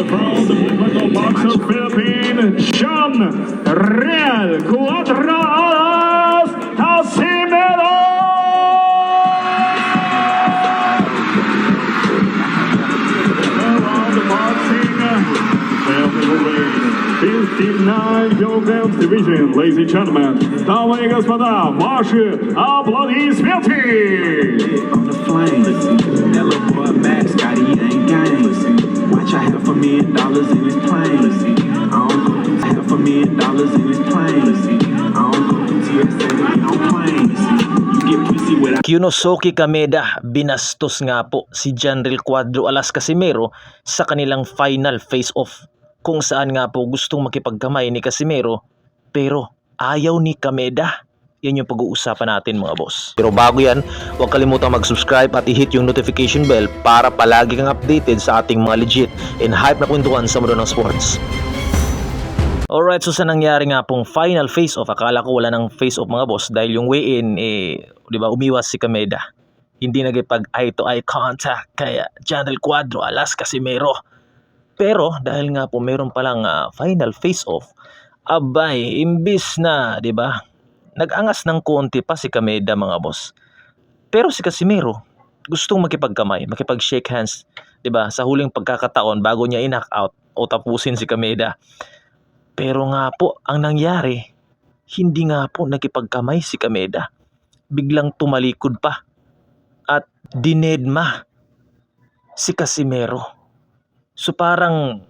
from the Philippine boxer Philippines, John Real Cuatro Alas Casimero! Around the boxing, welterweight, 59 kilograms division, ladies and gentlemen, дамы и господа, ваши аплодисменты! On the flame, that little boy Max got he ain't game. Watch I have $1 million in his plane. I don't go through half $1 million in his plane. I don't go through TSA to get on planes. You get pussy without Kyunosuke Kameda, binastos nga po si Janril Cuadro Alas Casimero sa kanilang final face-off, kung saan nga po gustong makipagkamay ni Casimero pero ayaw ni Kameda. Yan yung pag-uusapan natin mga boss. Pero bago yan, huwag kalimutang mag-subscribe at i-hit yung notification bell para palagi kang updated sa ating mga legit and hype na kwentuhan sa mundo ng sports. Alright, so sa nangyari nga pong final face-off, akala ko wala ng face-off mga boss dahil yung weigh-in, di ba, umiwas si Kameda. Hindi nagipag eye-to-eye contact kaya Janril Cuadro Alas Casimero. Pero dahil nga po meron palang final face-off, abay, imbis na, di ba, nag-angas ng konti pa si Kameda mga boss. Pero si Casimero, gustong makipagkamay, makipag-shake hands, 'di ba? Sa huling pagkakataon bago niya i-knock out o tapusin si Kameda. Pero nga po, ang nangyari, hindi nga po nakipagkamay si Kameda. Biglang tumalikod pa at dinedma si Casimero. So parang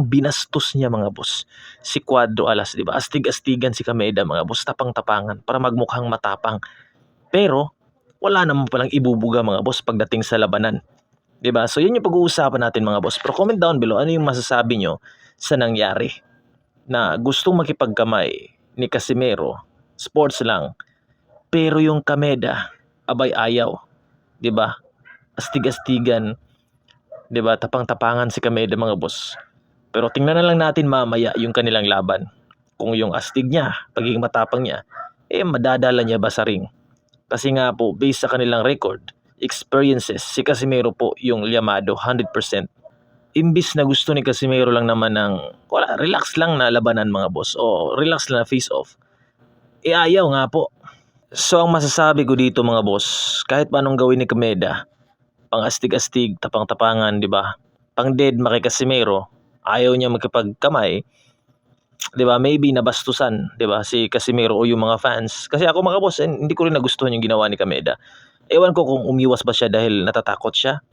binastos niya mga boss si Cuadro Alas, di ba? Astig-astigan si Kameda mga boss, tapang-tapangan para magmukhang matapang. Pero wala naman palang ibubuga mga boss pagdating sa labanan, di ba? So yun yung pag-uusapan natin mga boss. Pero comment down below, ano yung masasabi nyo sa nangyari na gustong makipagkamay ni Casimero, sports lang, pero yung Kameda abay ayaw, di ba? Astig-astigan, di ba? Tapang-tapangan si Kameda mga boss. Pero tingnan na lang natin mamaya yung kanilang laban. Kung yung astig niya, pagiging matapang niya, madadala niya ba sa ring? Kasi nga po, based sa kanilang record, experiences, si Casimero po yung llamado 100%. Imbis na gusto ni Casimero lang naman ng, relax lang na labanan mga boss, o relax lang na face-off, ayaw nga po. So ang masasabi ko dito mga boss, kahit pa anong gawin ni Kameda, pang astig-astig, tapang-tapangan, di ba? Pang dead kay Casimero, ayaw niya magkapagkamay, 'di ba? Maybe nabastusan, 'di ba, si Casimero o yung mga fans. Kasi ako mga boss, hindi ko rin nagustuhan yung ginawa ni Kameda. Ewan ko kung umiwas ba siya dahil natatakot siya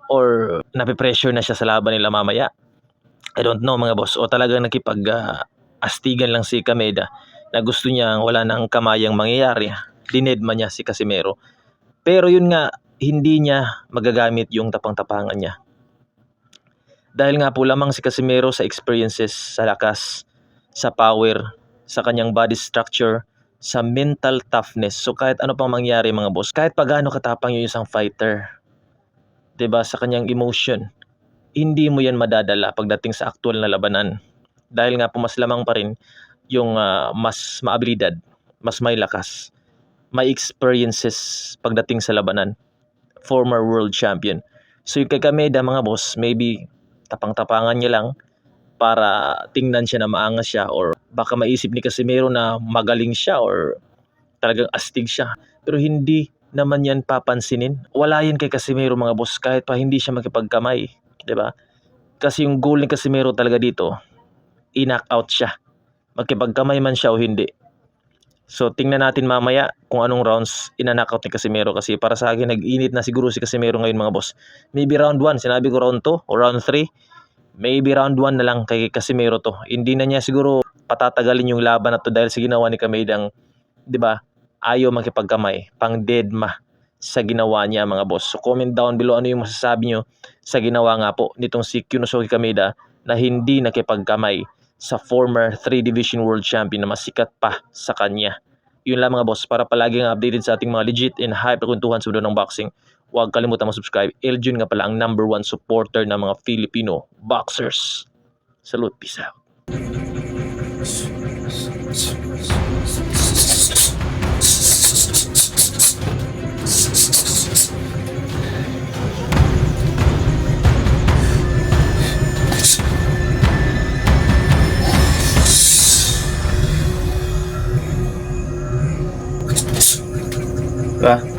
or nape-pressure na siya sa laban nila mamaya. I don't know mga boss. O talagang nakipag-astigan lang si Kameda na gusto niya wala nang kamayang mangyayari. Dinedma niya si Casimero. Pero yun nga, hindi niya magagamit yung tapang-tapangan niya. Dahil nga po lamang si Casimero sa experiences, sa lakas, sa power, sa kanyang body structure, sa mental toughness. So kahit ano pang mangyari mga boss, kahit pa gaano katapang yung isang fighter, 'di ba, sa kanyang emotion, hindi mo yan madadala pagdating sa actual na labanan. Dahil nga po mas lamang pa rin yung mas maabilidad, mas may lakas, may experiences pagdating sa labanan. Former world champion. So yung kay Kameda mga boss, maybe tapang-tapangan niya lang para tingnan siya na maangas siya, or baka maisip ni Casimero na magaling siya or talagang astig siya. Pero hindi naman yan papansinin. Wala yan kay Casimero mga boss kahit pa hindi siya makipagkamay, 'di ba? Kasi yung goal ni Casimero talaga dito, i-knock out siya. Makipagkamay man siya o hindi. So tingnan natin mamaya kung anong rounds ina-knockout ni Casimero, kasi para sa akin nag-init na siguro si Casimero ngayon mga boss. Maybe round 1, sinabi ko round 2 o round 3. Maybe round 1 na lang kay Casimero to. Hindi na niya siguro patatagalin yung laban na to dahil sa ginawa ni Kamedang, 'di ba? Ayaw makipagkamay, pang deadma sa ginawa niya mga boss. So comment down below ano yung masasabi nyo sa ginawa nga po nitong si Kyunosuke Kameda na hindi nakipagkamay sa former 3 Division World Champion na masikat pa sa kanya. Yun lang mga boss, para palagi nga updated sa ating mga legit and hype na kwentuhan sa mundo ng boxing. Huwag kalimutan mag-subscribe. Eljun nga pala ang #1 supporter ng mga Filipino boxers. Salute, peace out. Diba?